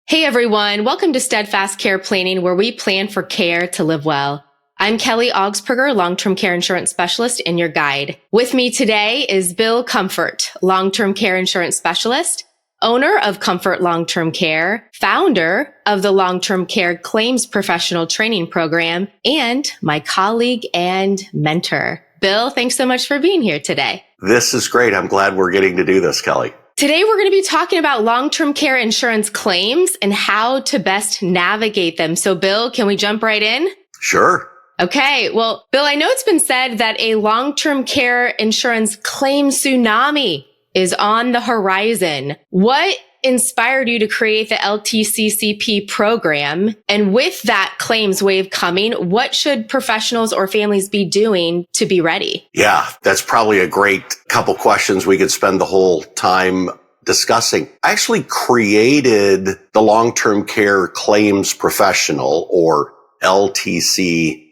Hey everyone, welcome to Steadfast Care Planning, where we plan for care to live well. I'm Kelly Augsburger, long-term care insurance specialist and your guide. With me today is Bill Comfort, long-term care insurance specialist, owner of Comfort Long-Term Care, founder of the Long-Term Care Claims Professional Training Program, and my colleague and mentor. Bill, thanks so much for being here today. This is great. I'm glad we're getting to do this, Kelly. Today, we're going to be talking about long-term care insurance claims and how to best navigate them. So, Bill, can we jump right in? Sure. Okay. Well, Bill, I know it's been said that a long-term care insurance claim tsunami is on the horizon. What inspired you to create the LTCCP program? And with that claims wave coming, what should professionals or families be doing to be ready? Yeah, that's probably a great couple questions we could spend the whole time discussing. I actually created the Long-Term Care Claims Professional, or LTCCP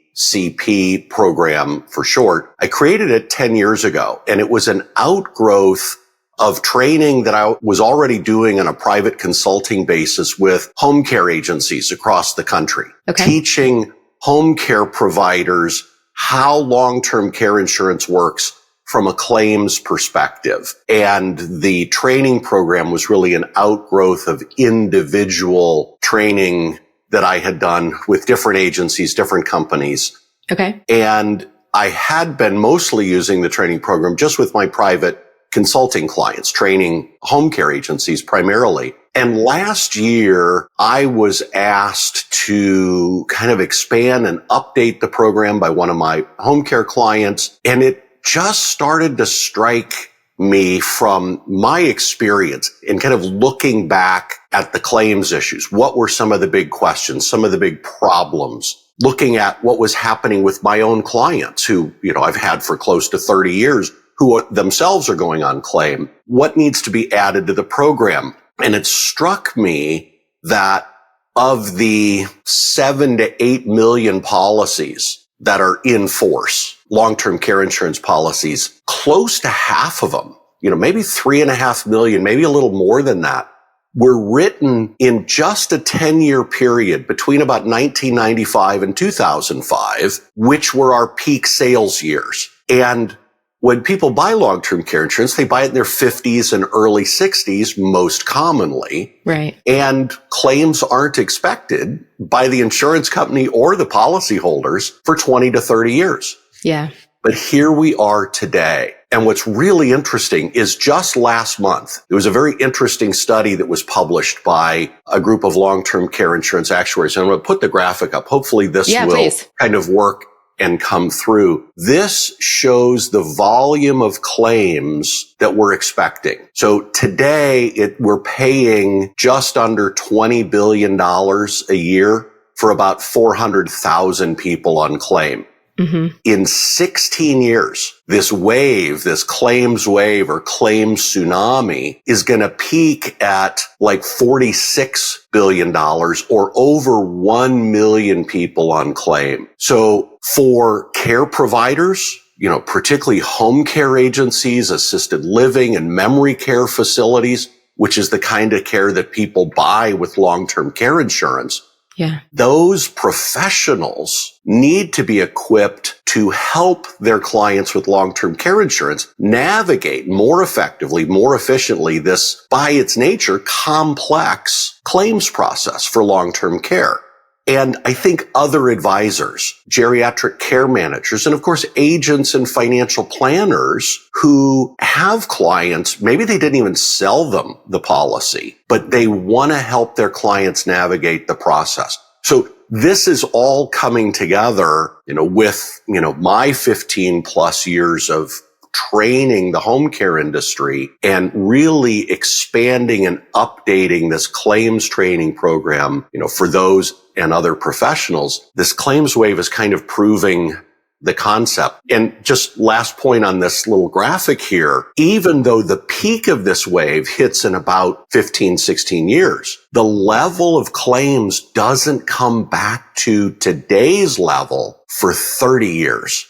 program for short. I created it 10 years ago, and it was an outgrowth of training that I was already doing on a private consulting basis with home care agencies across the country, teaching home care providers how long-term care insurance works from a claims perspective. And the training program was really an outgrowth of individual training that I had done with different agencies, different companies. Okay. And I had been mostly using the training program just with my private consulting clients, training home care agencies primarily. And last year, I was asked to kind of expand and update the program by one of my home care clients. And it just started to strike me from my experience in kind of looking back at the claims issues. What were some of the big questions, some of the big problems? Looking at what was happening with my own clients who, I've had for close to 30 years, who themselves are going on claim. What needs to be added to the program? And it struck me that of the 7 to 8 million policies that are in force, long-term care insurance policies, close to half of them, maybe 3.5 million, maybe a little more than that, were written in just a 10-year period between about 1995 and 2005, which were our peak sales years. And when people buy long-term care insurance, they buy it in their 50s and early 60s, most commonly. Right. And claims aren't expected by the insurance company or the policyholders for 20 to 30 years. Yeah. But here we are today. And what's really interesting is just last month, there was a very interesting study that was published by a group of long-term care insurance actuaries. And I'm going to put the graphic up. Hopefully this will kind of work and come through. This shows the volume of claims that we're expecting. So today we're paying just under $20 billion a year for about 400,000 people on claim. Mm-hmm. In 16 years, this claims wave or claims tsunami is going to peak at like $46 billion or over 1 million people on claim. So for care providers, particularly home care agencies, assisted living and memory care facilities, which is the kind of care that people buy with long-term care insurance, those professionals need to be equipped to help their clients with long-term care insurance navigate more effectively, more efficiently this, by its nature, complex claims process for long-term care. And I think other advisors, geriatric care managers, and of course, agents and financial planners who have clients, maybe they didn't even sell them the policy, but they want to help their clients navigate the process. So this is all coming together, with, my 15 plus years of training the home care industry and really expanding and updating this claims training program, for those and other professionals. This claims wave is kind of proving the concept. And just last point on this little graphic here, even though the peak of this wave hits in about 15, 16 years, the level of claims doesn't come back to today's level for 30 years.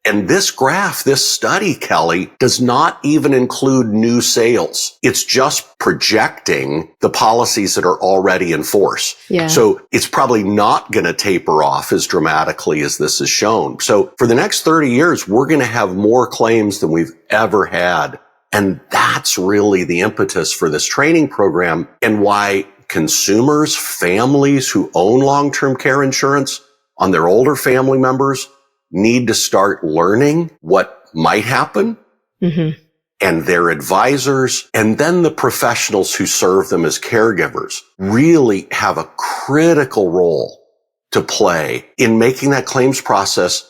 And this graph, this study, Kelly, does not even include new sales. It's just projecting the policies that are already in force. Yeah. So it's probably not going to taper off as dramatically as this is shown. So for the next 30 years, we're going to have more claims than we've ever had. And that's really the impetus for this training program and why consumers, families who own long-term care insurance on their older family members need to start learning what might happen, and their advisors and then the professionals who serve them as caregivers really have a critical role to play in making that claims process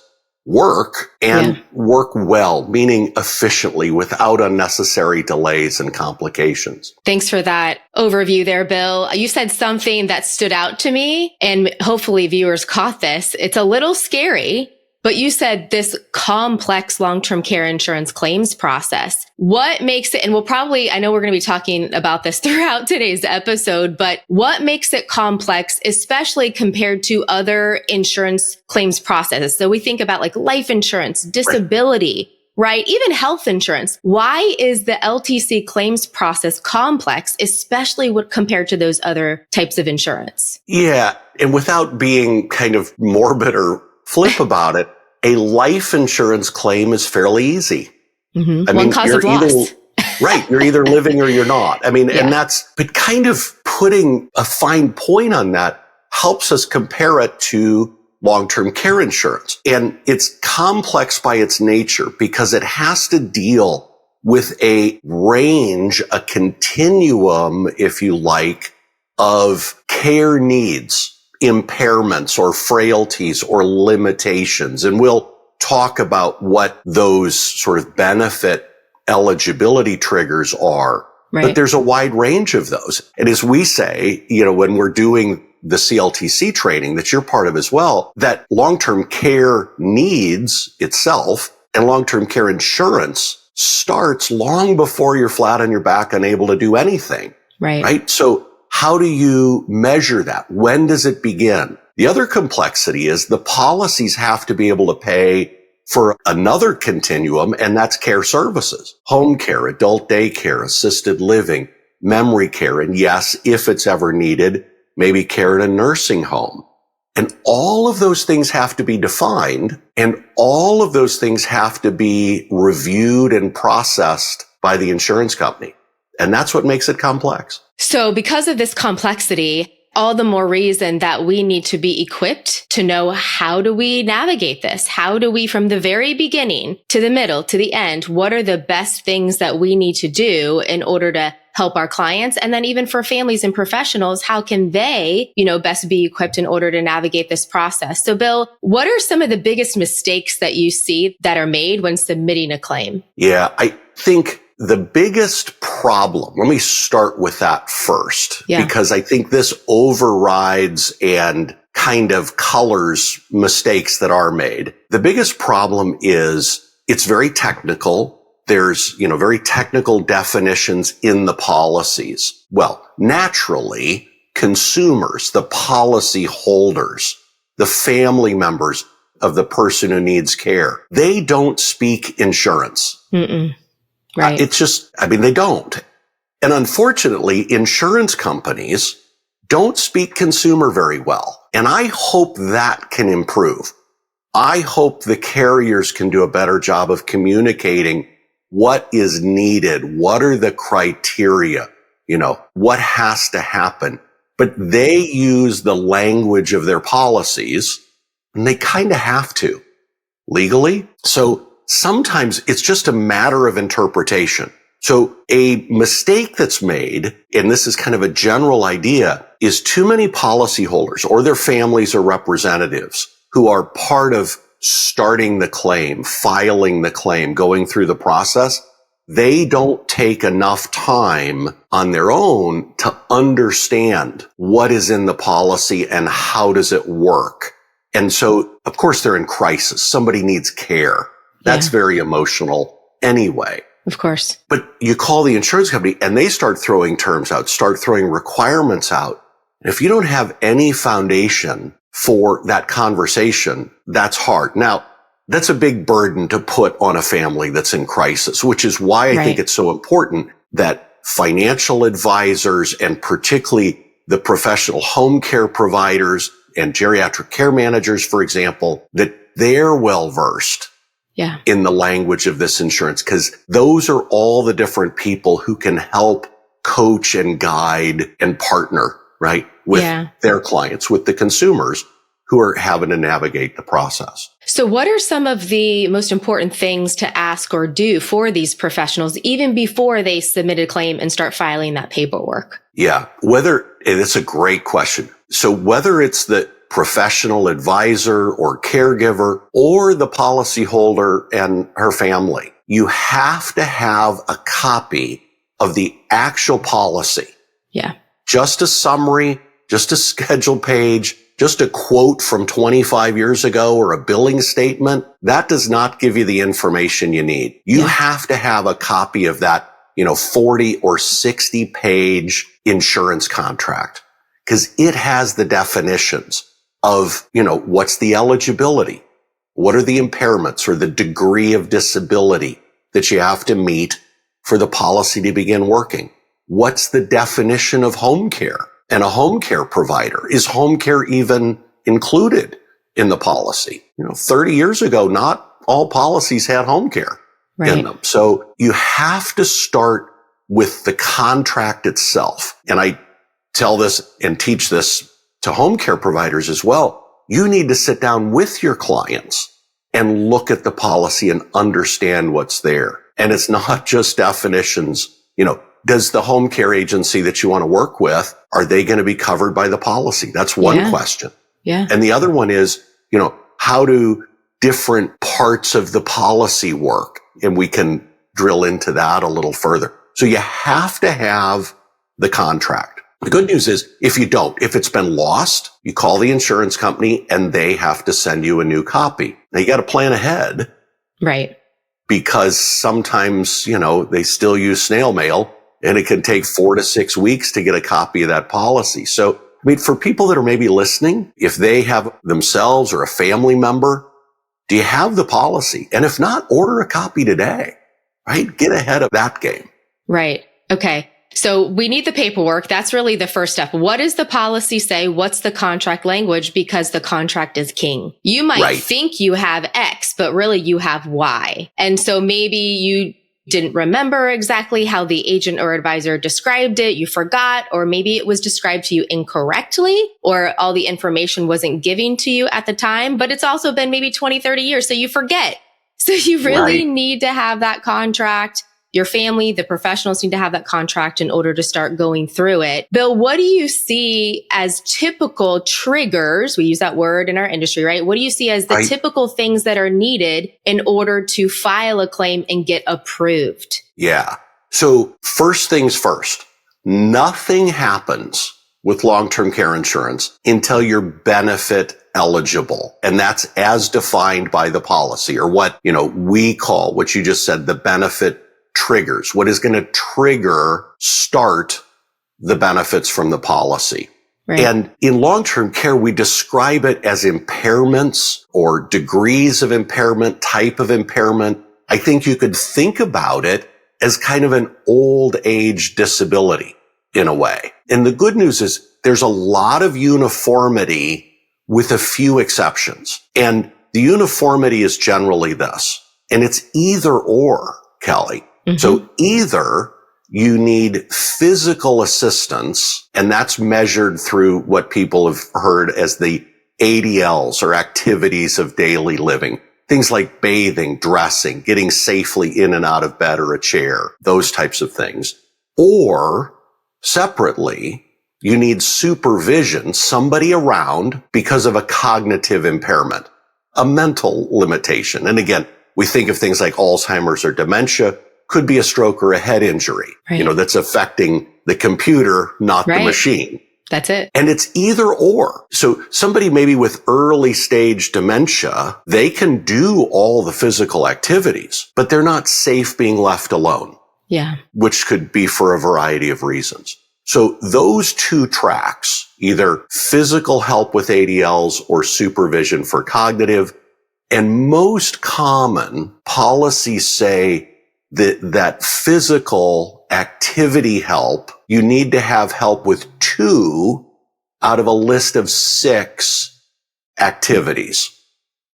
work and work well, meaning efficiently without unnecessary delays and complications. Thanks for that overview there, Bill. You said something that stood out to me, and hopefully viewers caught this. It's a little scary, but you said this complex long-term care insurance claims process. What makes it, and I know we're going to be talking about this throughout today's episode, but what makes it complex, especially compared to other insurance claims processes? So we think about like life insurance, disability, right? Even health insurance. Why is the LTC claims process complex, especially compared to those other types of insurance? Yeah. And without being kind of morbid or flip about it, a life insurance claim is fairly easy. One cause of loss. Right. You're either living or you're not. I mean, but kind of putting a fine point on that helps us compare it to long-term care insurance. And it's complex by its nature because it has to deal with a range, a continuum, if you like, of care needs, impairments or frailties or limitations. And we'll talk about what those sort of benefit eligibility triggers are. Right. But there's a wide range of those. And as we say, when we're doing the CLTC training that you're part of as well, that long-term care needs itself and long-term care insurance starts long before you're flat on your back, unable to do anything. Right. So how do you measure that? When does it begin? The other complexity is the policies have to be able to pay for another continuum, and that's care services, home care, adult daycare, assisted living, memory care, and yes, if it's ever needed, maybe care in a nursing home. And all of those things have to be defined, and all of those things have to be reviewed and processed by the insurance company. And that's what makes it complex. So because of this complexity, all the more reason that we need to be equipped to know how do we navigate this? How do we, from the very beginning to the middle to the end, what are the best things that we need to do in order to help our clients? And then even for families and professionals, how can they, best be equipped in order to navigate this process? So Bill, what are some of the biggest mistakes that you see that are made when submitting a claim? Yeah, I think the biggest problem, let me start with that first, because I think this overrides and kind of colors mistakes that are made. The biggest problem is it's very technical. There's, very technical definitions in the policies. Well, naturally, consumers, the policyholders, the family members of the person who needs care, they don't speak insurance. Right. They don't. And unfortunately, insurance companies don't speak consumer very well. And I hope that can improve. I hope the carriers can do a better job of communicating what is needed, what are the criteria, what has to happen. But they use the language of their policies, and they kind of have to legally. So sometimes it's just a matter of interpretation. So a mistake that's made, and this is kind of a general idea, is too many policyholders or their families or representatives who are part of starting the claim, filing the claim, going through the process, they don't take enough time on their own to understand what is in the policy and how does it work. And so, of course, they're in crisis. Somebody needs care. That's very emotional anyway. Of course. But you call the insurance company and they start throwing terms out, start throwing requirements out. And if you don't have any foundation for that conversation, that's hard. Now, that's a big burden to put on a family that's in crisis, which is why I think it's so important that financial advisors and particularly the professional home care providers and geriatric care managers, for example, that they're well versed in the language of this insurance, because those are all the different people who can help coach and guide and partner, right, with their clients, with the consumers who are having to navigate the process. So what are some of the most important things to ask or do for these professionals, even before they submit a claim and start filing that paperwork? Yeah, and it's a great question. So whether it's the professional advisor or caregiver or the policyholder and her family, you have to have a copy of the actual policy. Yeah. Just a summary, just a schedule page, just a quote from 25 years ago or a billing statement. That does not give you the information you need. You have to have a copy of that, 40 or 60 page insurance contract, because it has the definitions of, what's the eligibility? What are the impairments or the degree of disability that you have to meet for the policy to begin working? What's the definition of home care and a home care provider? Is home care even included in the policy? 30 years ago, not all policies had home care in them. So you have to start with the contract itself. And I tell this and teach this to home care providers as well. You need to sit down with your clients and look at the policy and understand what's there. And it's not just definitions. Does the home care agency that you want to work with, are they going to be covered by the policy? That's one question. Yeah. And the other one is, how do different parts of the policy work? And we can drill into that a little further. So you have to have the contract. The good news is if it's been lost, you call the insurance company and they have to send you a new copy. Now you got to plan ahead. Right. Because sometimes, they still use snail mail and it can take 4 to 6 weeks to get a copy of that policy. So, for people that are maybe listening, if they have themselves or a family member, do you have the policy? And if not, order a copy today, right? Get ahead of that game. Right. Okay. So we need the paperwork. That's really the first step. What does the policy say? What's the contract language? Because the contract is king. You might think you have X, but really you have Y. And so maybe you didn't remember exactly how the agent or advisor described it. You forgot, or maybe it was described to you incorrectly, or all the information wasn't given to you at the time, but it's also been maybe 20, 30 years. So you forget. So you really need to have that contract. Your family, the professionals need to have that contract in order to start going through it. Bill, what do you see as typical triggers? We use that word in our industry, right? What do you see as the typical things that are needed in order to file a claim and get approved? Yeah. So first things first, nothing happens with long-term care insurance until you're benefit eligible. And that's as defined by the policy, or what, we call, what you just said, the benefit triggers. What is going to start the benefits from the policy. And in long-term care, we describe it as impairments or degrees of impairment, type of impairment. I think you could think about it as kind of an old age disability in a way. And the good news is there's a lot of uniformity with a few exceptions. And the uniformity is generally this, and it's either or, Kelly. So either you need physical assistance, and that's measured through what people have heard as the ADLs, or activities of daily living. Things like bathing, dressing, getting safely in and out of bed or a chair, those types of things. Or separately, you need supervision, somebody around because of a cognitive impairment, a mental limitation. And again, we think of things like Alzheimer's or dementia. Could be a stroke or a head injury, that's affecting the computer, not the machine. That's it. And it's either or. So somebody maybe with early stage dementia, they can do all the physical activities, but they're not safe being left alone. Yeah. Which could be for a variety of reasons. So those two tracks, either physical help with ADLs or supervision for cognitive, And most common policies say that physical activity help, you need to have help with 2 out of a list of 6 activities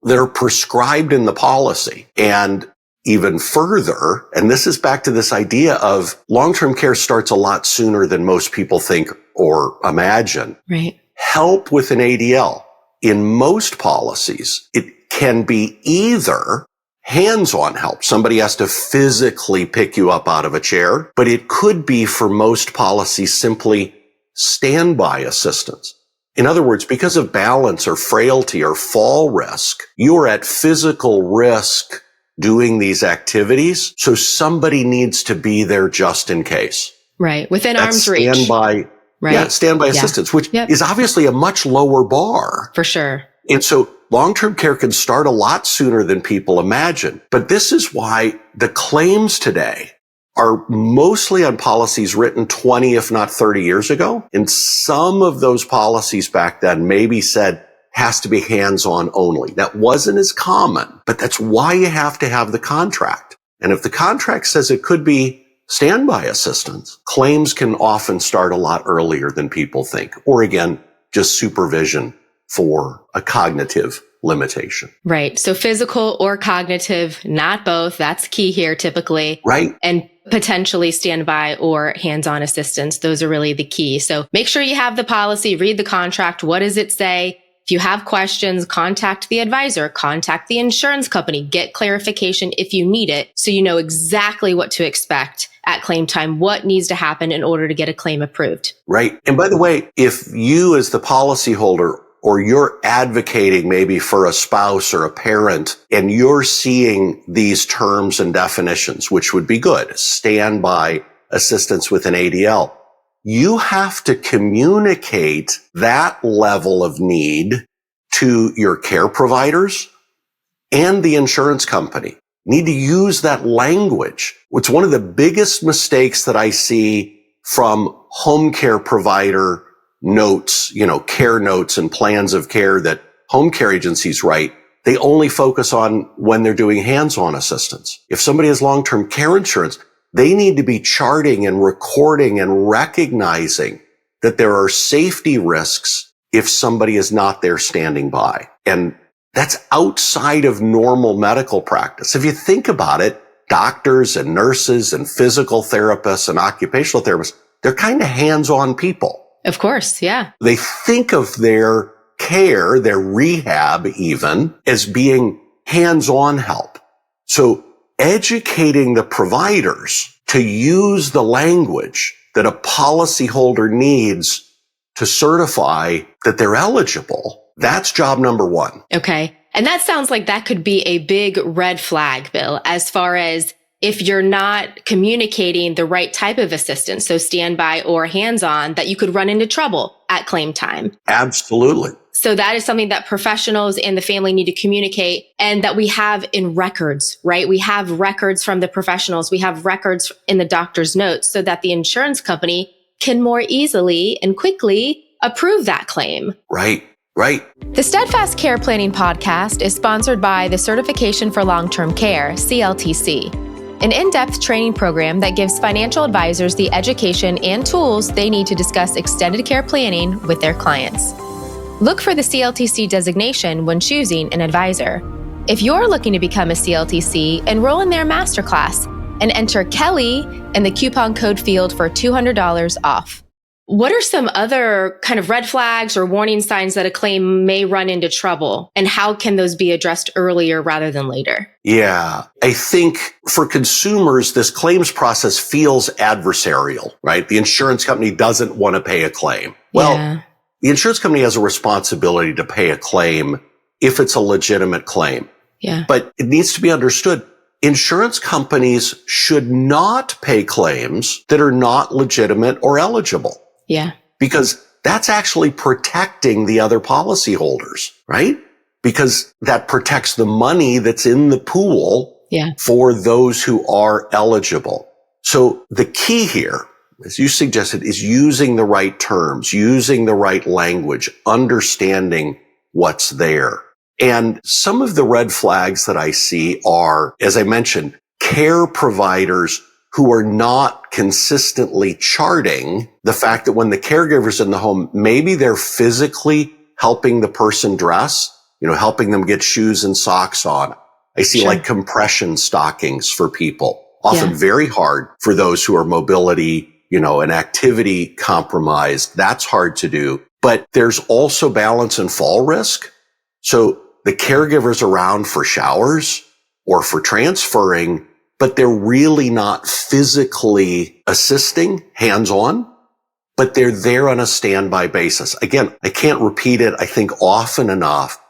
that are prescribed in the policy. And even further, and this is back to this idea of long-term care starts a lot sooner than most people think or imagine. Right. Help with an ADL. In most policies, it can be either hands-on help. Somebody has to physically pick you up out of a chair, but it could be for most policies simply standby assistance. In other words, because of balance or frailty or fall risk, you're at physical risk doing these activities. So somebody needs to be there just in case. Right. Within That's arm's reach. standby. Right. Yeah, standby assistance, which is obviously a much lower bar. For sure. And so long-term care can start a lot sooner than people imagine. But this is why the claims today are mostly on policies written 20, if not 30 years ago. And some of those policies back then maybe said has to be hands-on only. That wasn't as common, but that's why you have to have the contract. And if the contract says it could be standby assistance, claims can often start a lot earlier than people think. Or again, just supervision for a cognitive limitation. Right. So physical or cognitive, not both. That's key here typically. Right. And potentially standby or hands-on assistance. Those are really the key. So make sure you have the policy, read the contract. What does it say? If you have questions, contact the advisor, contact the insurance company, get clarification if you need it so you know exactly what to expect at claim time, what needs to happen in order to get a claim approved. Right. And by the way, if you as the policyholder or you're advocating maybe for a spouse or a parent and you're seeing these terms and definitions, which would be good, standby assistance with an ADL, you have to communicate that level of need to your care providers and the insurance company. Need to use that language. It's one of the biggest mistakes that I see from home care provider notes, care notes and plans of care that home care agencies write. They only focus on when they're doing hands-on assistance. If somebody has long-term care insurance, they need to be charting and recording and recognizing that there are safety risks if somebody is not there standing by. And that's outside of normal medical practice. If you think about it, doctors and nurses and physical therapists and occupational therapists, they're kind of hands-on people. Of course, yeah. They think of their care, their rehab even, as being hands-on help. So educating the providers to use the language that a policyholder needs to certify that they're eligible, that's job number 1. Okay. And that sounds like that could be a big red flag, Bill, as far as if you're not communicating the right type of assistance, so standby or hands-on, that you could run into trouble at claim time. Absolutely. So that is something that professionals and the family need to communicate and that we have in records, right? We have records from the professionals. We have records in the doctor's notes so that the insurance company can more easily and quickly approve that claim. Right. The Steadfast Care Planning Podcast is sponsored by the Certification for Long-Term Care, CLTC, an in-depth training program that gives financial advisors the education and tools they need to discuss extended care planning with their clients. Look for the CLTC designation when choosing an advisor. If you're looking to become a CLTC, enroll in their masterclass and enter Kelly in the coupon code field for $200 off. What are some other kind of red flags or warning signs that a claim may run into trouble? And how can those be addressed earlier rather than later? Yeah. I think for consumers, this claims process feels adversarial, right? The insurance company doesn't want to pay a claim. Well, the insurance company has a responsibility to pay a claim if it's a legitimate claim. Yeah. But it needs to be understood. Insurance companies should not pay claims that are not legitimate or eligible. Yeah. Because that's actually protecting the other policyholders, right? Because that protects the money that's in the pool for those who are eligible. So the key here, as you suggested, is using the right terms, using the right language, understanding what's there. And some of the red flags that I see are, as I mentioned, care providers who are not consistently charting the fact that when the caregiver's in the home, maybe they're physically helping the person dress, helping them get shoes and socks on. I see Sure. like compression stockings for people, often Yeah. very hard for those who are mobility, and activity compromised. That's hard to do. But there's also balance and fall risk. So the caregiver's around for showers or for transferring, but they're really not physically assisting hands-on, but they're there on a standby basis. Again, I can't repeat it, I think, often enough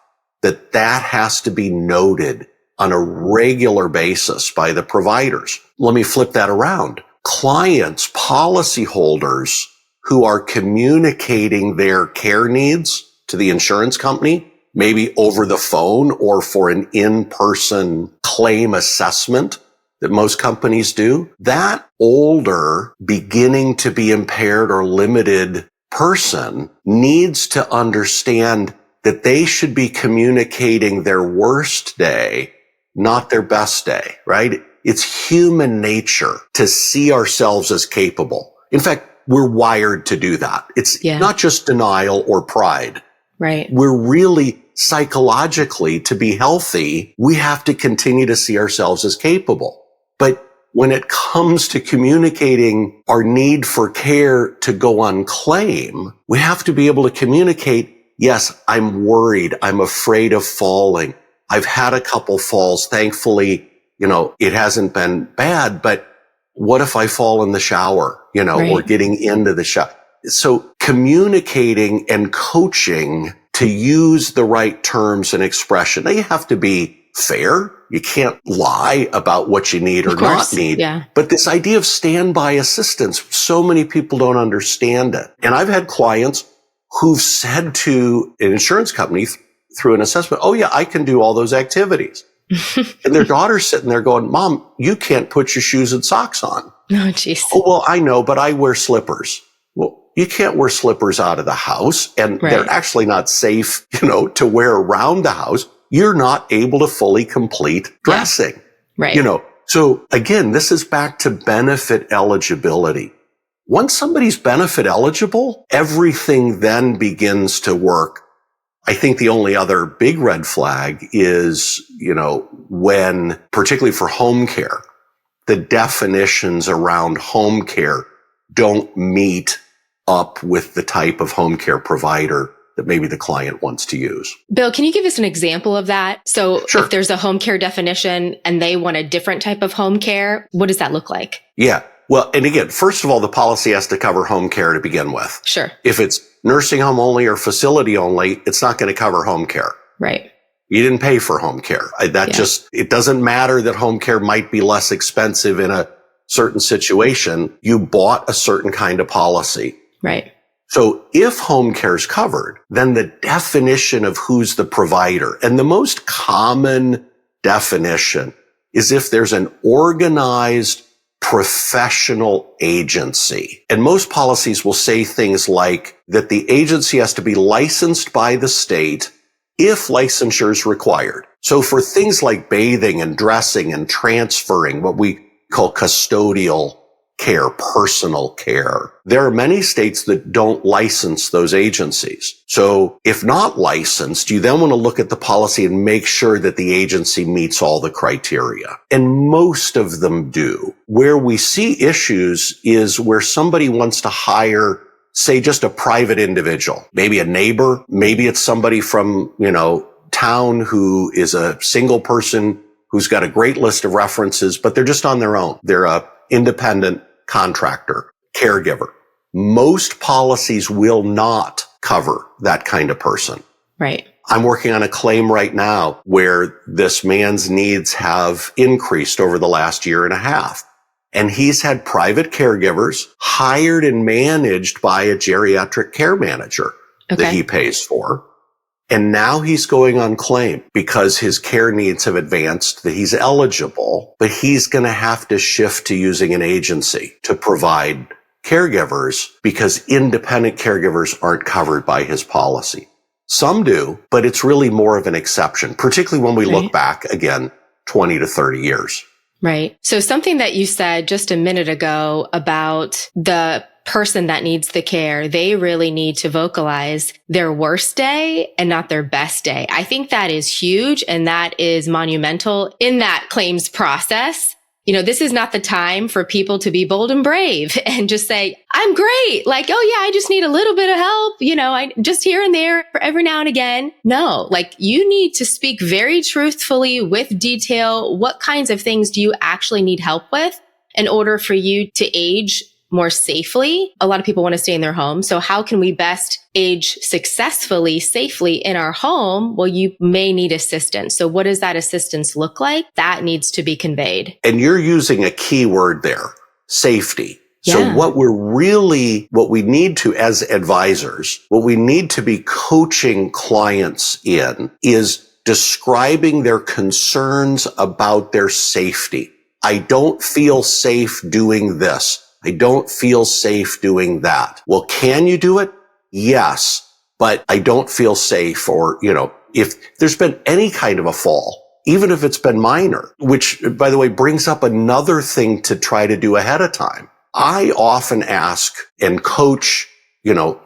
that has to be noted on a regular basis by the providers. Let me flip that around. Clients, policyholders who are communicating their care needs to the insurance company, maybe over the phone or for an in-person claim assessment that most companies do, that older, beginning to be impaired or limited person needs to understand that they should be communicating their worst day, not their best day, right? It's human nature to see ourselves as capable. In fact, we're wired to do that. It's not just denial or pride. Right. We're really psychologically, to be healthy, we have to continue to see ourselves as capable. But when it comes to communicating our need for care to go on claim, we have to be able to communicate, yes, I'm worried. I'm afraid of falling. I've had a couple falls. Thankfully, it hasn't been bad, but what if I fall in the shower, Right. or getting into the shower? So communicating and coaching to use the right terms and expression. Now you have to be fair. You can't lie about what you need or not need. Yeah. But this idea of standby assistance, so many people don't understand it. And I've had clients who've said to an insurance company through an assessment, oh yeah, I can do all those activities. And their daughter's sitting there going, Mom, you can't put your shoes and socks on. Oh, jeez. Oh, well, I know, but I wear slippers. Well, you can't wear slippers out of the house, and they're actually not safe, to wear around the house. You're not able to fully complete dressing. Right. So again, this is back to benefit eligibility. Once somebody's benefit eligible, everything then begins to work. I think the only other big red flag is, when, particularly for home care, the definitions around home care don't meet up with the type of home care provider that maybe the client wants to use. Bill, can you give us an example of that? So Sure. If there's a home care definition and they want a different type of home care, what does that look like? Yeah. Well, and again, first of all, the policy has to cover home care to begin with. Sure. If it's nursing home only or facility only, it's not going to cover home care. Right. You didn't pay for home care. It doesn't matter that home care might be less expensive in a certain situation. You bought a certain kind of policy. Right. So if home care is covered, then the definition of who's the provider, and the most common definition is if there's an organized professional agency. And most policies will say things like that the agency has to be licensed by the state if licensure is required. So for things like bathing and dressing and transferring, what we call custodial care, personal care, there are many states that don't license those agencies. So if not licensed, you then want to look at the policy and make sure that the agency meets all the criteria. And most of them do. Where we see issues is where somebody wants to hire, say, just a private individual, maybe a neighbor, maybe it's somebody from, town who is a single person who's got a great list of references, but they're just on their own. They're a independent contractor, caregiver. Most policies will not cover that kind of person. Right. I'm working on a claim right now where this man's needs have increased over the last year and a half. And he's had private caregivers hired and managed by a geriatric care manager that he pays for. And now he's going on claim because his care needs have advanced, that he's eligible, but he's going to have to shift to using an agency to provide caregivers because independent caregivers aren't covered by his policy. Some do, but it's really more of an exception, particularly when we look back again 20 to 30 years. Right. So something that you said just a minute ago about the person that needs the care, they really need to vocalize their worst day and not their best day. I think that is huge, and that is monumental in that claims process. This is not the time for people to be bold and brave and just say, I'm great. Like, oh yeah, I just need a little bit of help. I just here and there for every now and again. No, you need to speak very truthfully with detail. What kinds of things do you actually need help with in order for you to age more safely? A lot of people want to stay in their home. So how can we best age successfully, safely in our home? Well, you may need assistance. So what does that assistance look like? That needs to be conveyed. And you're using a key word there, safety. Yeah. So what we need to, as advisors, what we need to be coaching clients in is describing their concerns about their safety. I don't feel safe doing this. I don't feel safe doing that. Well, can you do it? Yes, but I don't feel safe. Or, if there's been any kind of a fall, even if it's been minor, which, by the way, brings up another thing to try to do ahead of time. I often ask and coach,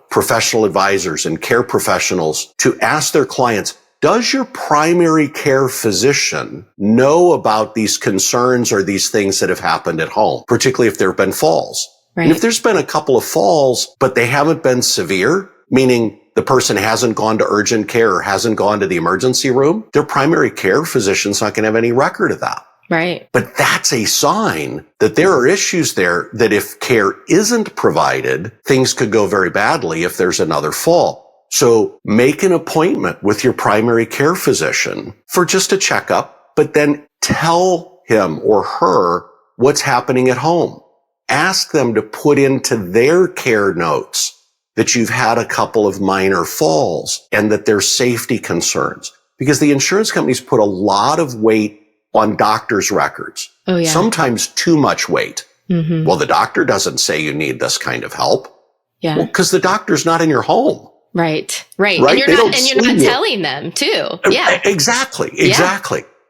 professional advisors and care professionals to ask their clients, does your primary care physician know about these concerns or these things that have happened at home, particularly if there have been falls? Right. And if there's been a couple of falls, but they haven't been severe, meaning the person hasn't gone to urgent care or hasn't gone to the emergency room, their primary care physician's not going to have any record of that. Right. But that's a sign that there are issues there that if care isn't provided, things could go very badly if there's another fall. So make an appointment with your primary care physician for just a checkup, but then tell him or her what's happening at home. Ask them to put into their care notes that you've had a couple of minor falls and that there's safety concerns, because the insurance companies put a lot of weight on doctors' records. Oh, yeah. Sometimes too much weight. Mm-hmm. Well, the doctor doesn't say you need this kind of help. Yeah. Well, because the doctor's not in your home. Right. And They you're not telling them too. Yeah. Exactly. Yeah.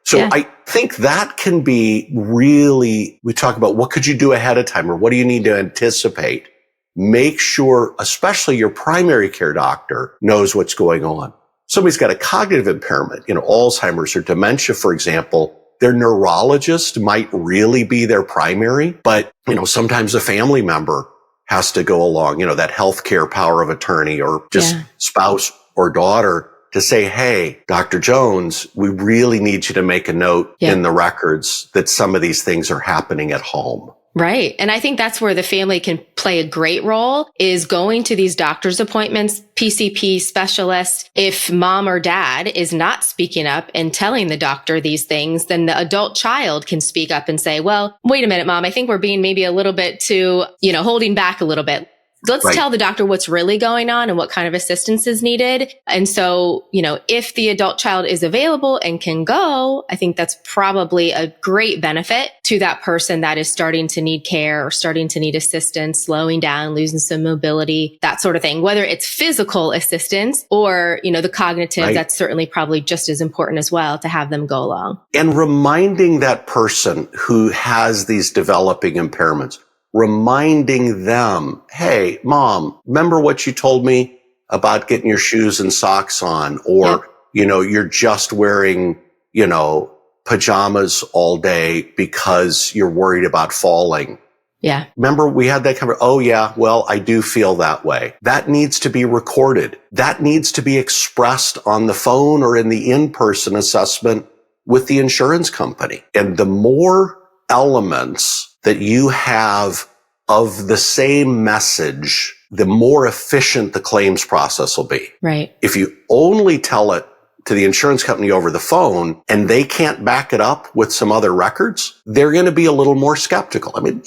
So I think that can be really, we talk about what could you do ahead of time or what do you need to anticipate? Make sure, especially your primary care doctor knows what's going on. Somebody's got a cognitive impairment, Alzheimer's or dementia, for example. Their neurologist might really be their primary, but, sometimes a family member has to go along, that healthcare power of attorney or just spouse or daughter to say, hey, Dr. Jones, we really need you to make a note in the records that some of these things are happening at home. Right. And I think that's where the family can play a great role, is going to these doctor's appointments, PCP specialists. If mom or dad is not speaking up and telling the doctor these things, then the adult child can speak up and say, well, wait a minute, mom, I think we're being maybe a little bit too, holding back a little bit. Let's tell the doctor what's really going on and what kind of assistance is needed. And so, if the adult child is available and can go, I think that's probably a great benefit to that person that is starting to need care or starting to need assistance, slowing down, losing some mobility, that sort of thing. Whether it's physical assistance or, the cognitive, that's certainly probably just as important as well to have them go along. And reminding that person who has these developing impairments, reminding them, hey, mom, remember what you told me about getting your shoes and socks on? Or, you're just wearing, pajamas all day because you're worried about falling. Yeah. Remember we had that conversation? Oh yeah, well, I do feel that way. That needs to be recorded. That needs to be expressed on the phone or in the in-person assessment with the insurance company. And the more elements that you have of the same message, the more efficient the claims process will be. Right. If you only tell it to the insurance company over the phone and they can't back it up with some other records, they're going to be a little more skeptical. I mean,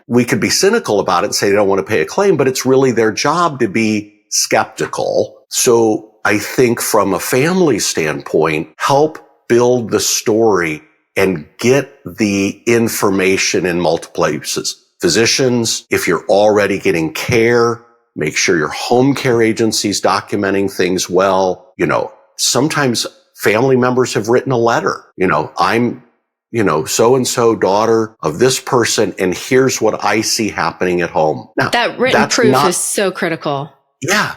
we could be cynical about it and say they don't want to pay a claim, but it's really their job to be skeptical. So I think from a family standpoint, help build the story and get the information in multiple places. Physicians, if you're already getting care, Make sure your home care agency's documenting things well. Sometimes family members have written a letter. I'm, so-and-so daughter of this person, and here's what I see happening at home. Now, that written proof is so critical. Yeah.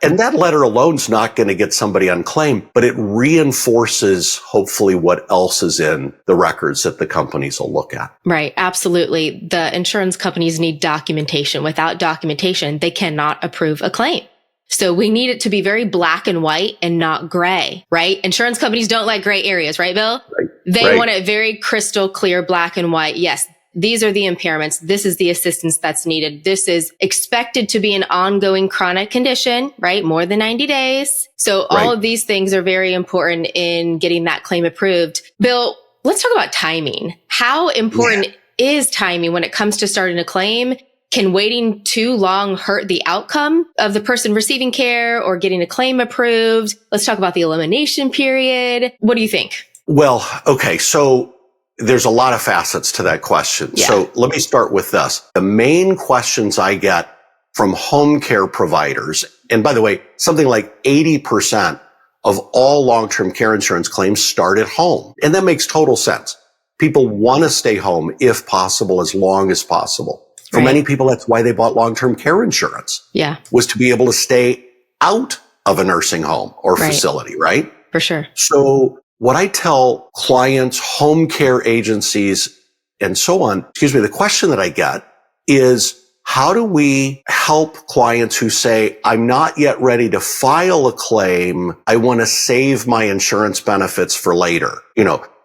And that letter alone's not going to get somebody on claim, but it reinforces hopefully what else is in the records that the companies will look at. Right. Absolutely. The insurance companies need documentation. Without documentation, they cannot approve a claim. So we need it to be very black and white and not gray, right? Insurance companies don't like gray areas, right, Bill? Right. They want it very crystal clear, black and white. Yes. These are the impairments. This is the assistance that's needed. This is expected to be an ongoing chronic condition, right? More than 90 days. So all of these things are very important in getting that claim approved. Bill, let's talk about timing. How important is timing when it comes to starting a claim? Can waiting too long hurt the outcome of the person receiving care or getting a claim approved? Let's talk about the elimination period. What do you think? Well, okay. So there's a lot of facets to that question. Yeah. So let me start with this. The main questions I get from home care providers, and by the way, something like 80% of all long-term care insurance claims start at home. And that makes total sense. People want to stay home if possible, as long as possible. For many people, that's why they bought long-term care insurance. Yeah. Was to be able to stay out of a nursing home or facility, right? For sure. So what I tell clients, home care agencies, and so on, the question that I get is, how do we help clients who say, I'm not yet ready to file a claim. I want to save my insurance benefits for later.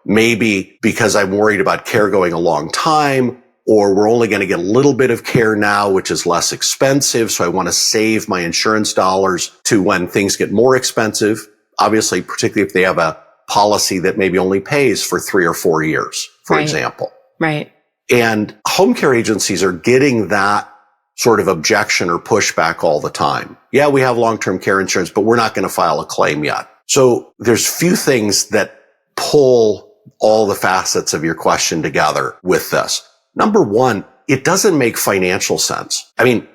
Maybe because I'm worried about care going a long time, or we're only going to get a little bit of care now, which is less expensive. So I want to save my insurance dollars to when things get more expensive. Obviously, particularly if they have a policy that maybe only pays for 3 or 4 years, for example. Right. And home care agencies are getting that sort of objection or pushback all the time. Yeah, we have long-term care insurance, but we're not going to file a claim yet. So there's few things that pull all the facets of your question together with this. Number one, it doesn't make financial sense. I mean,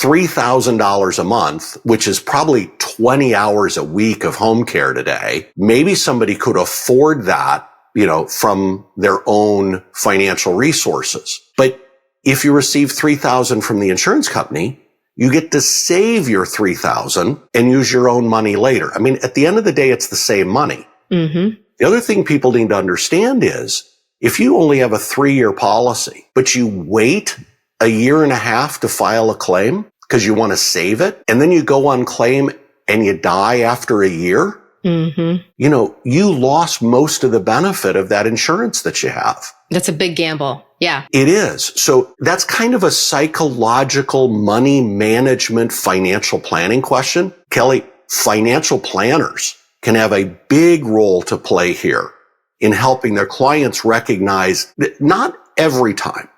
$3,000 a month, which is probably 20 hours a week of home care today. Maybe somebody could afford that, from their own financial resources. But if you receive $3,000 from the insurance company, you get to save your $3,000 and use your own money later. I mean, at the end of the day, it's the same money. Mm-hmm. The other thing people need to understand is, if you only have a 3-year policy, but you wait a year and a half to file a claim because you want to save it, and then you go on claim and you die after a year, you lost most of the benefit of that insurance that you have. That's a big gamble. Yeah. It is. So that's kind of a psychological money management financial planning question. Kelly, financial planners can have a big role to play here in helping their clients recognize that not every time,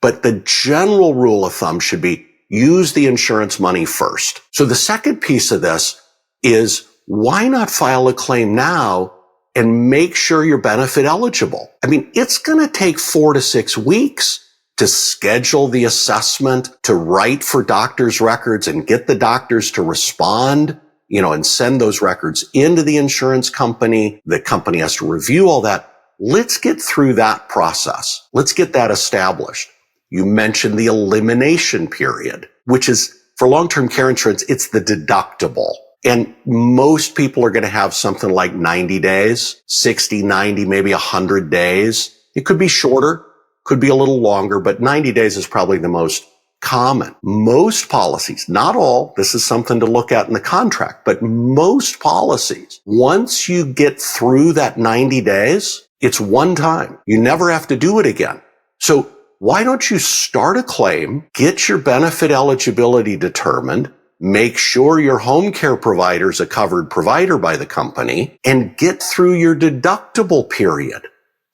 but the general rule of thumb should be use the insurance money first. So the second piece of this is, why not file a claim now and make sure you're benefit eligible? I mean, it's going to take 4 to 6 weeks to schedule the assessment, to write for doctor's records and get the doctors to respond, and send those records into the insurance company. The company has to review all that. Let's get through that process. Let's get that established. You mentioned the elimination period, which is, for long-term care insurance, it's the deductible. And most people are going to have something like 90 days, 60, 90, maybe 100 days. It could be shorter, could be a little longer, but 90 days is probably the most common. Most policies, not all, this is something to look at in the contract, but most policies, once you get through that 90 days, it's one time. You never have to do it again. So why don't you start a claim, get your benefit eligibility determined, make sure your home care provider is a covered provider by the company, and get through your deductible period.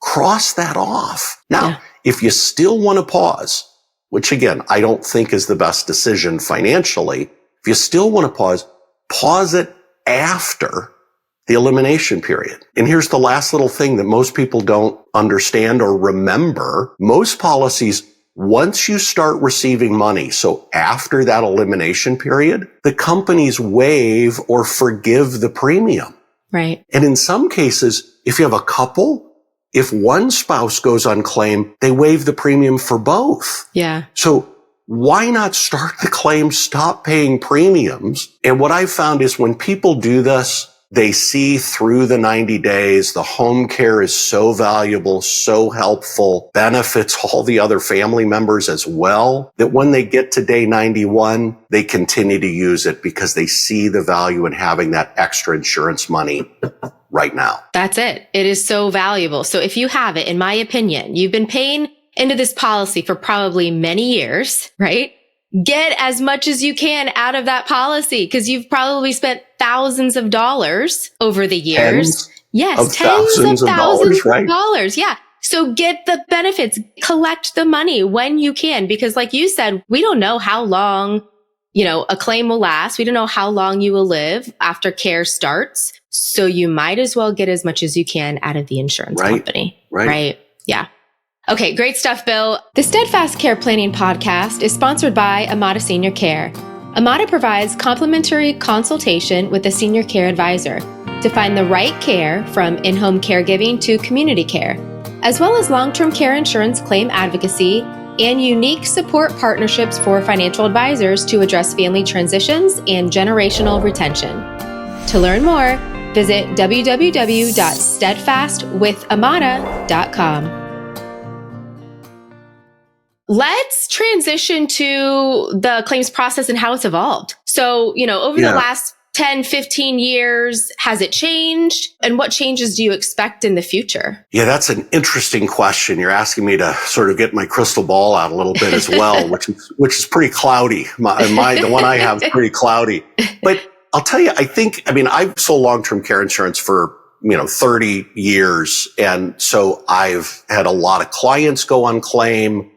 Cross that off. Now, if you still want to pause, which again, I don't think is the best decision financially, if you still want to pause it after the elimination period. And here's the last little thing that most people don't understand or remember. Most policies once you start receiving money, so after that elimination period, the companies waive or forgive the premium. Right. And in some cases, if you have a couple, if one spouse goes unclaimed, they waive the premium for both. Yeah. So why not start the claim, stop paying premiums? And what I've found is when people do this, they see through the 90 days, the home care is so valuable, so helpful, benefits all the other family members as well, that when they get to day 91, they continue to use it because they see the value in having that extra insurance money right now. That's it. It is so valuable. So if you have it, in my opinion, you've been paying into this policy for probably many years, right? Get as much as you can out of that policy because you've probably spent thousands of dollars over the years. Tens of thousands of dollars. Yeah. So get the benefits, collect the money when you can, because like you said, we don't know how long, a claim will last. We don't know how long you will live after care starts. So you might as well get as much as you can out of the insurance company. Right. Yeah. Okay, great stuff, Bill. The Steadfast Care Planning podcast is sponsored by Amada Senior Care. Amada provides complimentary consultation with a senior care advisor to find the right care from in-home caregiving to community care, as well as long-term care insurance claim advocacy and unique support partnerships for financial advisors to address family transitions and generational retention. To learn more, visit www.steadfastwithamada.com. Let's transition to the claims process and how it's evolved. So, over the last 10, 15 years, has it changed? And what changes do you expect in the future? Yeah, that's an interesting question. You're asking me to sort of get my crystal ball out a little bit as well, which is pretty cloudy. The one I have is pretty cloudy. But I'll tell you, I've sold long-term care insurance for 30 years. And so I've had a lot of clients go on claim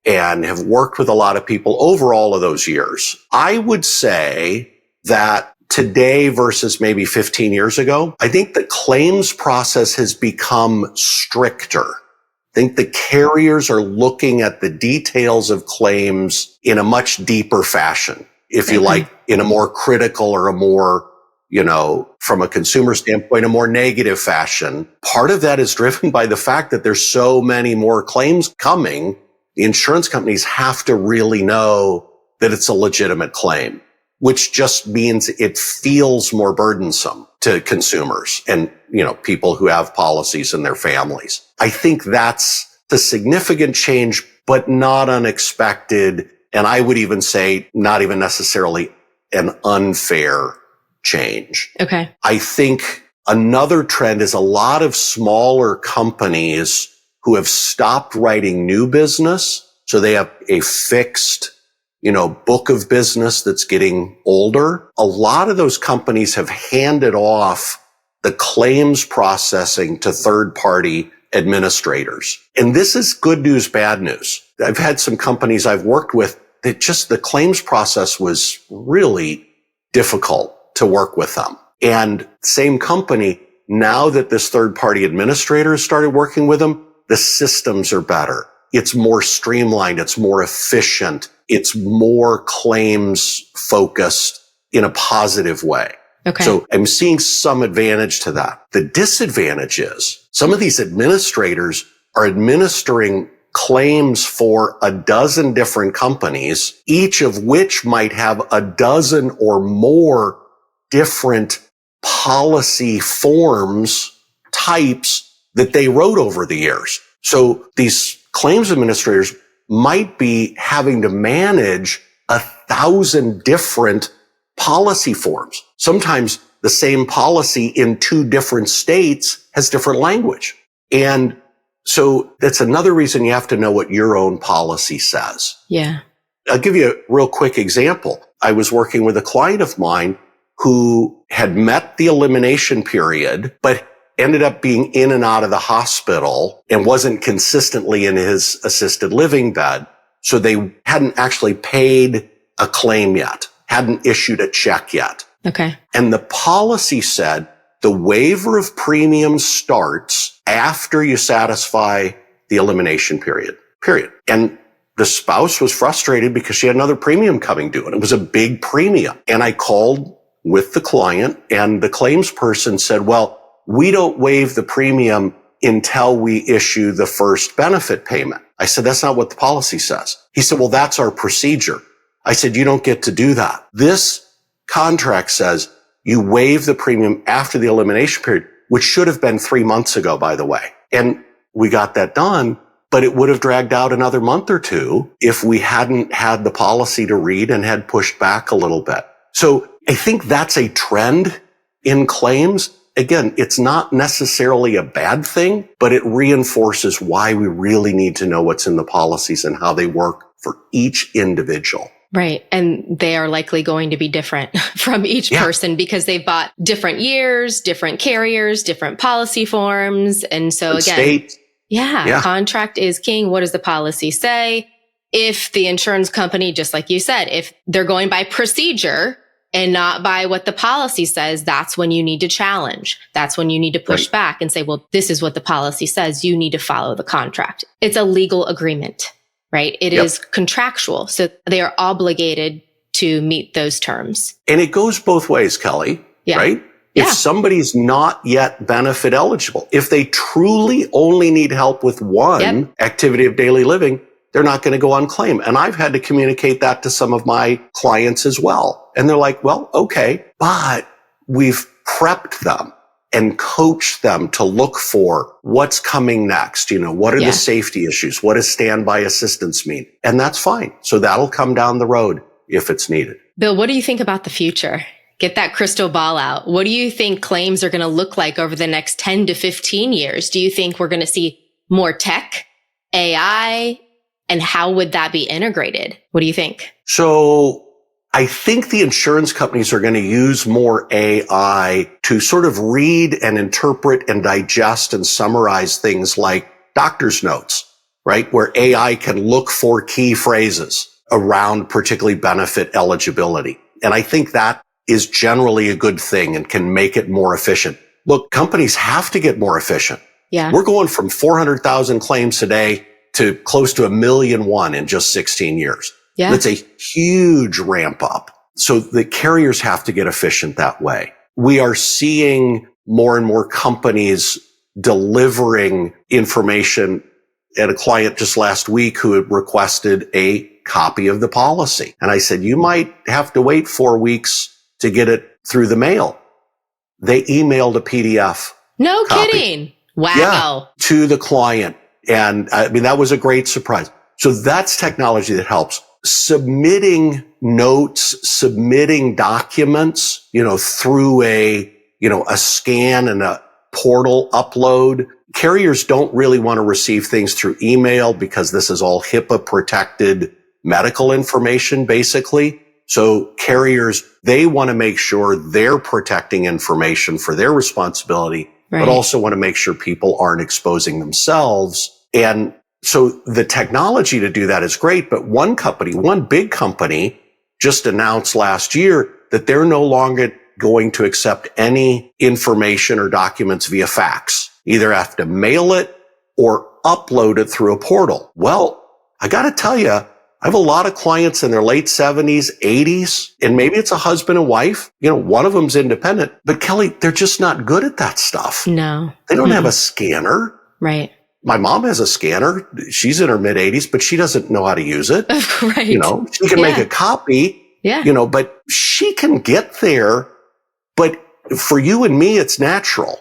and have worked with a lot of people over all of those years. I would say that today versus maybe 15 years ago, I think the claims process has become stricter. I think the carriers are looking at the details of claims in a much deeper fashion, if you like, in a more critical or a more, from a consumer standpoint, a more negative fashion. Part of that is driven by the fact that there's so many more claims coming. The insurance companies have to really know that it's a legitimate claim, which just means it feels more burdensome to consumers and, people who have policies in their families. I think that's a significant change, but not unexpected. And I would even say not even necessarily an unfair change. Okay. I think another trend is a lot of smaller companies who have stopped writing new business. So they have a fixed, book of business that's getting older. A lot of those companies have handed off the claims processing to third-party administrators. And this is good news, bad news. I've had some companies I've worked with that just the claims process was really difficult to work with them. And same company, now that this third-party administrator has started working with them, the systems are better. It's more streamlined. It's more efficient. It's more claims focused in a positive way. Okay. So I'm seeing some advantage to that. The disadvantage is some of these administrators are administering claims for a dozen different companies, each of which might have a dozen or more different policy forms, types that they wrote over the years. So these claims administrators might be having to manage 1,000 different policy forms. Sometimes the same policy in 2 different states has different language. And so that's another reason you have to know what your own policy says. Yeah. I'll give you a real quick example. I was working with a client of mine who had met the elimination period, but ended up being in and out of the hospital and wasn't consistently in his assisted living bed. So they hadn't actually paid a claim yet, hadn't issued a check yet. Okay. And the policy said the waiver of premium starts after you satisfy the elimination period. And the spouse was frustrated because she had another premium coming due, and it was a big premium. And I called with the client, and the claims person said, well, we don't waive the premium until we issue the first benefit payment. I said, that's not what the policy says. He said, well, that's our procedure. I said, you don't get to do that. This contract says you waive the premium after the elimination period, which should have been 3 months ago, by the way. And we got that done, but it would have dragged out another month or two if we hadn't had the policy to read and had pushed back a little bit. So I think that's a trend in claims. Again, it's not necessarily a bad thing, but it reinforces why we really need to know what's in the policies and how they work for each individual. Right. And they are likely going to be different from each person because they've bought different years, different carriers, different policy forms. And so again, state. Contract is king. What does the policy say? If the insurance company, just like you said, if they're going by procedure and not by what the policy says, that's when you need to challenge. That's when you need to push back and say, well, this is what the policy says. You need to follow the contract. It's a legal agreement, right? It is contractual. So they are obligated to meet those terms. And it goes both ways, Kelly, right? If somebody's not yet benefit eligible, if they truly only need help with one activity of daily living, they're not going to go on claim. And I've had to communicate that to some of my clients as well. And they're like, well, okay, but we've prepped them and coached them to look for what's coming next. You know, what are the safety issues? What does standby assistance mean? And that's fine. So that'll come down the road if it's needed. Bill, what do you think about the future? Get that crystal ball out. What do you think claims are going to look like over the next 10 to 15 years? Do you think we're going to see more tech, AI, and how would that be integrated? What do you think? So I think the insurance companies are going to use more AI to sort of read and interpret and digest and summarize things like doctor's notes, right? Where AI can look for key phrases around particularly benefit eligibility. And I think that is generally a good thing and can make it more efficient. Look, companies have to get more efficient. Yeah. We're going from 400,000 claims a day to close to 1,000,001 in just 16 years. Yeah. That's a huge ramp up. So the carriers have to get efficient that way. We are seeing more and more companies delivering information. At a client just last week who had requested a copy of the policy. And I said, you might have to wait 4 weeks to get it through the mail. They emailed a PDF. No copy. Kidding. Wow. Yeah, to the client. And I mean, that was a great surprise. So that's technology that helps. Submitting notes, submitting documents, through a scan and a portal upload. Carriers don't really want to receive things through email because this is all HIPAA protected medical information, basically. So carriers, they want to make sure they're protecting information for their responsibility, but also want to make sure people aren't exposing themselves. And so the technology to do that is great. But one big company just announced last year that they're no longer going to accept any information or documents via fax. Either have to mail it or upload it through a portal. Well, I got to tell you, I have a lot of clients in their late 70s, 80s, and maybe it's a husband and wife. One of them's independent, but Kelly, they're just not good at that stuff. No. They don't have a scanner. Right. My mom has a scanner. She's in her mid 80s, but she doesn't know how to use it. Right. She can make a copy, but she can get there. But for you and me, it's natural.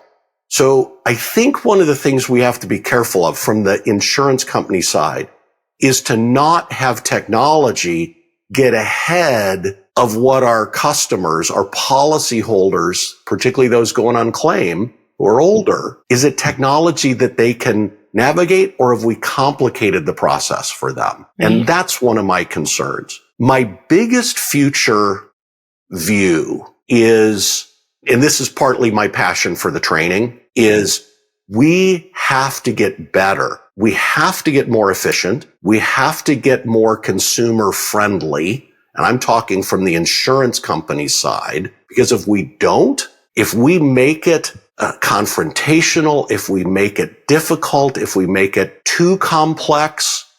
So I think one of the things we have to be careful of from the insurance company side is to not have technology get ahead of what our customers, our policyholders, particularly those going on claim who are older, is it technology that they can navigate, or have we complicated the process for them? Right. And that's one of my concerns. My biggest future view is, and this is partly my passion for the training, is we have to get better. We have to get more efficient. We have to get more consumer friendly. And I'm talking from the insurance company side, because if we don't, if we make it confrontational, if we make it difficult, if we make it too complex,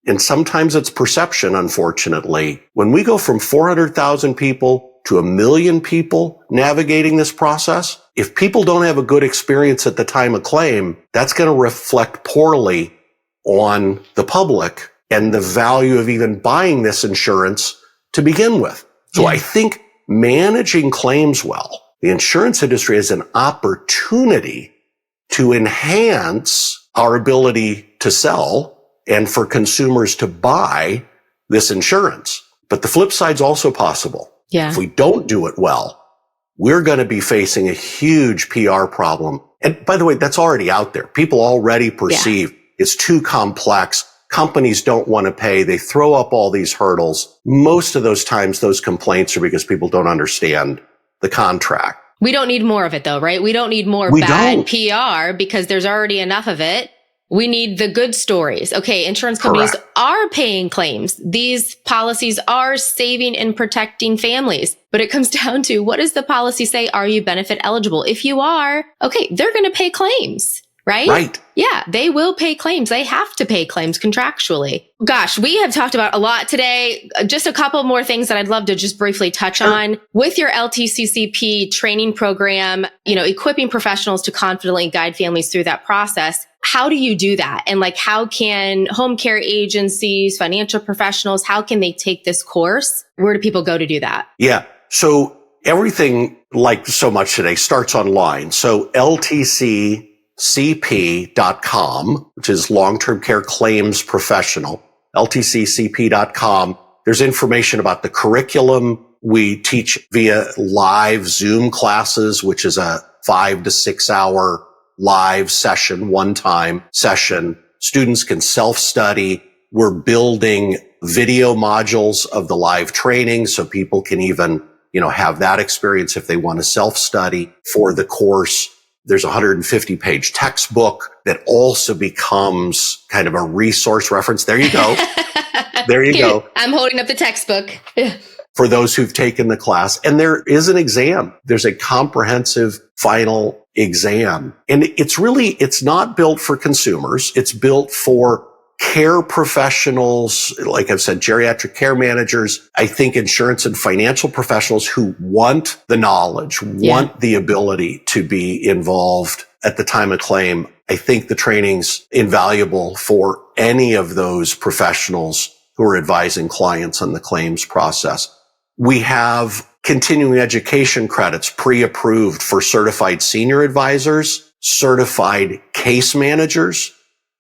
and sometimes it's perception, unfortunately. When we go from 400,000 people to 1 million people navigating this process, if people don't have a good experience at the time of claim, that's going to reflect poorly on the public and the value of even buying this insurance to begin with. So I think managing claims well, the insurance industry has an opportunity to enhance our ability to sell and for consumers to buy this insurance. But the flip side's also possible. Yeah. If we don't do it well, we're going to be facing a huge PR problem. And by the way, that's already out there. People already perceive it's too complex. Companies don't want to pay. They throw up all these hurdles. Most of those times, those complaints are because people don't understand the contract. We don't need more of it though, right? We don't need more bad PR because there's already enough of it. We need the good stories. Okay, insurance companies are paying claims. These policies are saving and protecting families. But it comes down to, what does the policy say? Are you benefit eligible? If you are, okay, they're going to pay claims, right? Right. Yeah, they will pay claims. They have to pay claims contractually. Gosh, we have talked about a lot today. Just a couple more things that I'd love to just briefly touch on. With your LTCCP training program, equipping professionals to confidently guide families through that process. How do you do that? And how can home care agencies, financial professionals, how can they take this course? Where do people go to do that? Yeah. So everything, like so much today, starts online. So LTCCP.com, which is long-term care claims professional, LTCCP.com. There's information about the curriculum. We teach via live Zoom classes, which is a 5 to 6 hour live session, one-time session. Students can self-study. We're building video modules of the live training so people can even, have that experience if they want to self-study for the course. There's a 150-page textbook that also becomes kind of a resource reference. There you go. There you go. I'm holding up the textbook. For those who've taken the class. And there is an exam. There's a comprehensive final exam. And it's not built for consumers. It's built for care professionals, like I've said, geriatric care managers. I think insurance and financial professionals who want the knowledge, want the ability to be involved at the time of claim. I think the training's invaluable for any of those professionals who are advising clients on the claims process. We have continuing education credits pre-approved for certified senior advisors, certified case managers,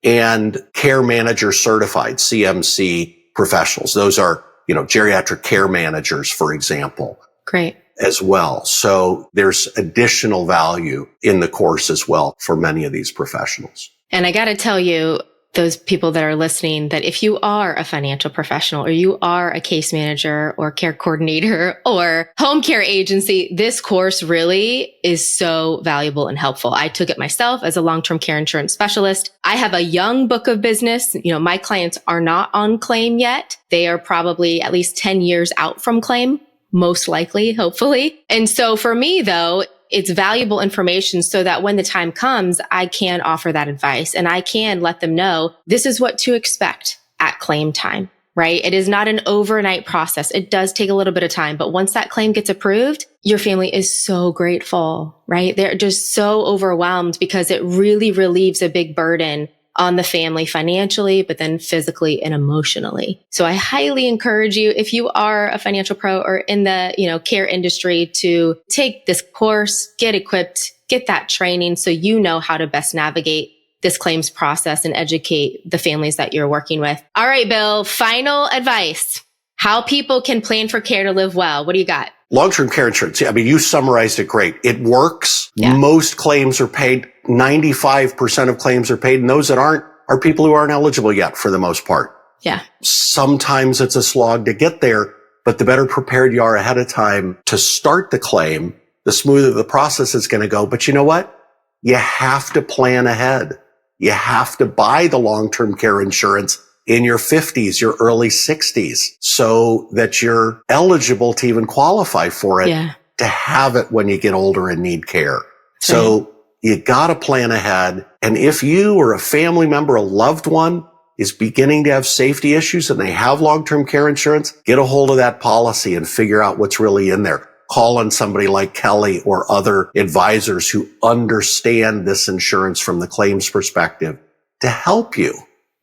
and care manager certified CMC professionals. Those are, geriatric care managers, for example. Great. As well. So there's additional value in the course as well for many of these professionals. And I got to tell you, those people that are listening, that if you are a financial professional or you are a case manager or care coordinator or home care agency, this course really is so valuable and helpful. I took it myself as a long-term care insurance specialist. I have a young book of business. My clients are not on claim yet. They are probably at least 10 years out from claim, most likely, hopefully. And so for me, though, it's valuable information so that when the time comes, I can offer that advice and I can let them know this is what to expect at claim time, right? It is not an overnight process. It does take a little bit of time, but once that claim gets approved, your family is so grateful, right? They're just so overwhelmed because it really relieves a big burden on the family financially, but then physically and emotionally. So I highly encourage you, if you are a financial pro or in the, care industry, to take this course, get equipped, get that training so you know how to best navigate this claims process and educate the families that you're working with. All right, Bill, final advice. How people can plan for care to live well. What do you got? Long-term care insurance. You summarized it great. It works. Yeah. Most claims are paid. 95% of claims are paid. And those that aren't are people who aren't eligible yet for the most part. Yeah. Sometimes it's a slog to get there, but the better prepared you are ahead of time to start the claim, the smoother the process is going to go. But you know what? You have to plan ahead. You have to buy the long-term care insurance in your 50s, your early 60s, so that you're eligible to even qualify for it, to have it when you get older and need care. So you got to plan ahead. And if you or a family member, a loved one, is beginning to have safety issues and they have long-term care insurance, get a hold of that policy and figure out what's really in there. Call on somebody like Kelly or other advisors who understand this insurance from the claims perspective to help you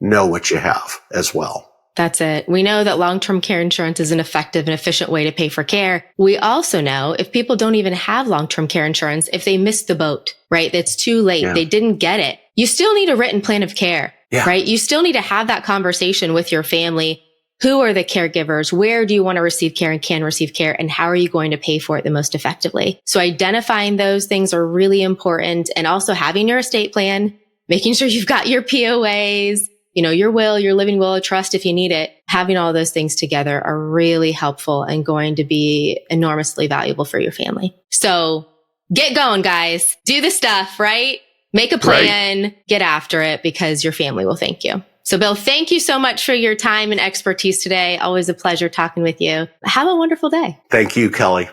know what you have as well. That's it. We know that long-term care insurance is an effective and efficient way to pay for care. We also know if people don't even have long-term care insurance, if they missed the boat, right? It's too late. Yeah. They didn't get it. You still need a written plan of care, Yeah. right? You still need to have that conversation with your family. Who are the caregivers? Where do you want to receive care and can receive care? And how are you going to pay for it the most effectively? So identifying those things are really important. And also having your estate plan, making sure you've got your POAs, your will, your living will, a trust if you need it. Having all those things together are really helpful and going to be enormously valuable for your family. So get going, guys. Do the stuff, right? Make a plan, right. Get after it because your family will thank you. So Bill, thank you so much for your time and expertise today. Always a pleasure talking with you. Have a wonderful day. Thank you, Kelly.